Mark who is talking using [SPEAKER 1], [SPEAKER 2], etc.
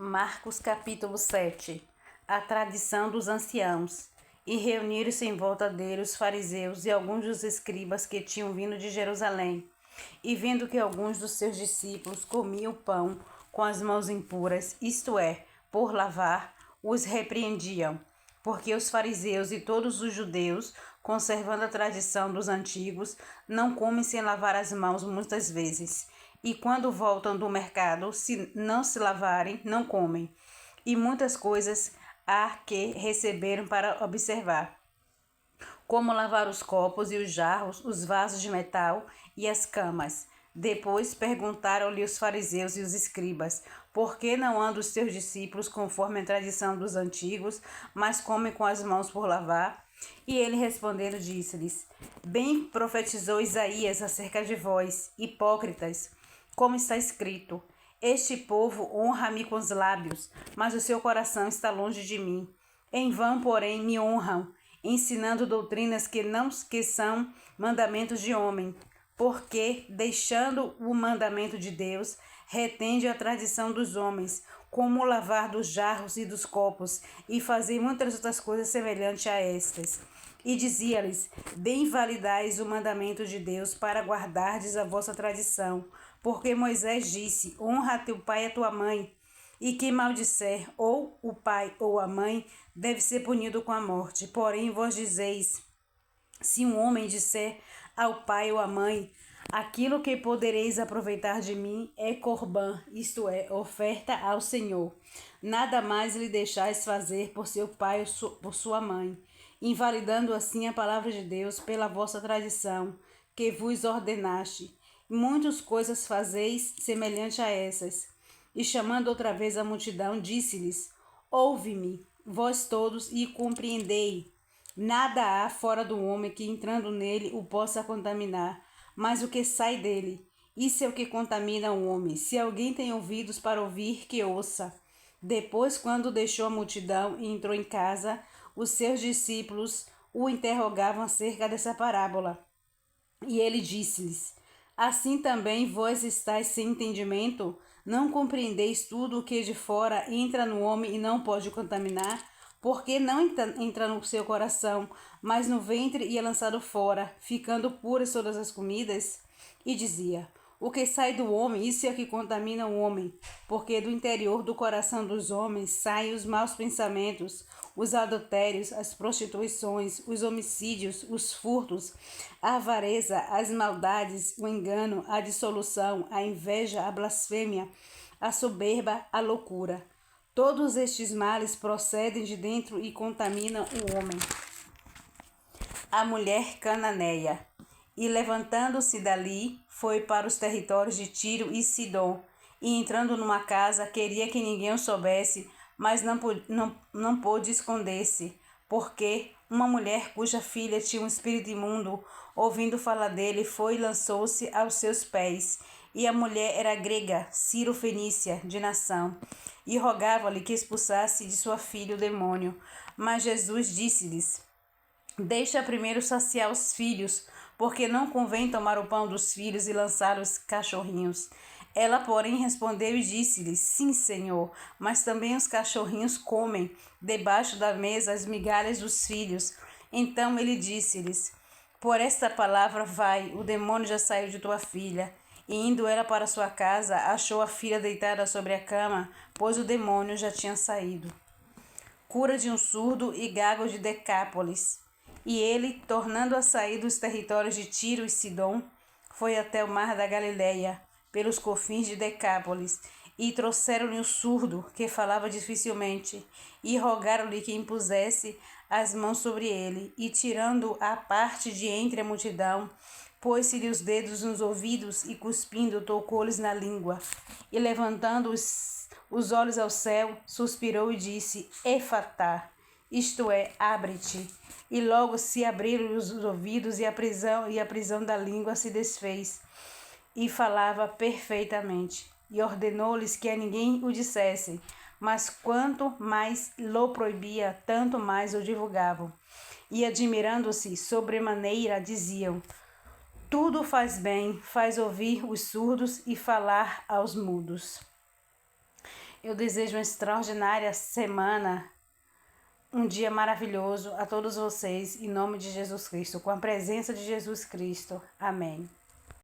[SPEAKER 1] Marcos capítulo 7. A tradição dos anciãos. E reuniram-se em volta dele os fariseus e alguns dos escribas que tinham vindo de Jerusalém. E vendo que alguns dos seus discípulos comiam pão com as mãos impuras, isto é, por lavar, os repreendiam. Porque os fariseus e todos os judeus, conservando a tradição dos antigos, não comem sem lavar as mãos muitas vezes. E quando voltam do mercado, se não se lavarem, não comem. E muitas coisas há que receberam para observar, como lavar os copos e os jarros, os vasos de metal e as camas. Depois perguntaram-lhe os fariseus e os escribas: por que não andam os teus discípulos conforme a tradição dos antigos, mas comem com as mãos por lavar? E ele respondendo disse-lhes: bem profetizou Isaías acerca de vós, hipócritas, como está escrito: este povo honra-me com os lábios, mas o seu coração está longe de mim. Em vão, porém, me honram, ensinando doutrinas que são mandamentos de homem, porque, deixando o mandamento de Deus, retende a tradição dos homens, como o lavar dos jarros e dos copos, e fazer muitas outras coisas semelhantes a estas. E dizia-lhes: bem validais o mandamento de Deus para guardardes a vossa tradição, porque Moisés disse: honra a teu pai e a tua mãe, e quem maldisser ou o pai ou a mãe deve ser punido com a morte. Porém vós dizeis: se um homem disser ao pai ou à mãe: aquilo que podereis aproveitar de mim é corbã, isto é, oferta ao Senhor, nada mais lhe deixais fazer por seu pai ou por sua mãe, invalidando assim a palavra de Deus pela vossa tradição, que vos ordenaste. Muitas coisas fazeis semelhante a essas. E chamando outra vez a multidão, disse-lhes: ouve-me, vós todos, e compreendei. Nada há fora do homem que, entrando nele, o possa contaminar, mas o que sai dele. Isso é o que contamina o homem. Se alguém tem ouvidos para ouvir, que ouça. Depois, quando deixou a multidão e entrou em casa, os seus discípulos o interrogavam acerca dessa parábola. E ele disse-lhes: assim também vós estáis sem entendimento? Não compreendeis tudo o que de fora entra no homem e não pode contaminar? Porque não entra no seu coração, mas no ventre e é lançado fora, ficando puras todas as comidas? E dizia: o que sai do homem, isso é o que contamina o homem, porque do interior do coração dos homens saem os maus pensamentos, os adultérios, as prostituições, os homicídios, os furtos, a avareza, as maldades, o engano, a dissolução, a inveja, a blasfêmia, a soberba, a loucura. Todos estes males procedem de dentro e contaminam o homem. A mulher cananeia. E levantando-se dali, foi para os territórios de Tiro e Sidom, e entrando numa casa, queria que ninguém o soubesse, mas não pôde esconder-se, porque uma mulher cuja filha tinha um espírito imundo, ouvindo falar dele, foi e lançou-se aos seus pés. E a mulher era grega, Ciro-fenícia, de nação, e rogava-lhe que expulsasse de sua filha o demônio. Mas Jesus disse-lhes: deixa primeiro saciar os filhos, porque não convém tomar o pão dos filhos e lançar os cachorrinhos. Ela, porém, respondeu e disse-lhe: sim, Senhor, mas também os cachorrinhos comem debaixo da mesa as migalhas dos filhos. Então ele disse-lhes: por esta palavra vai, o demônio já saiu de tua filha. E indo ela para sua casa, achou a filha deitada sobre a cama, pois o demônio já tinha saído. Cura de um surdo e gago de Decápolis. E ele, tornando a sair dos territórios de Tiro e Sidom, foi até o mar da Galileia, pelos confins de Decápolis, e trouxeram-lhe o surdo, que falava dificilmente, e rogaram-lhe que impusesse as mãos sobre ele, e tirando-o à parte de entre a multidão, pôs-se-lhe os dedos nos ouvidos e, cuspindo, tocou-lhes na língua. E levantando os olhos ao céu, suspirou e disse: Efatá, isto é, abre-te. E logo se abriram os ouvidos e a prisão da língua se desfez. E falava perfeitamente. E ordenou-lhes que a ninguém o dissessem, mas quanto mais lo proibia, tanto mais o divulgavam. E admirando-se sobremaneira, diziam: tudo faz bem, faz ouvir os surdos e falar aos mudos. Eu desejo uma extraordinária semana, um dia maravilhoso a todos vocês, em nome de Jesus Cristo, com a presença de Jesus Cristo. Amém.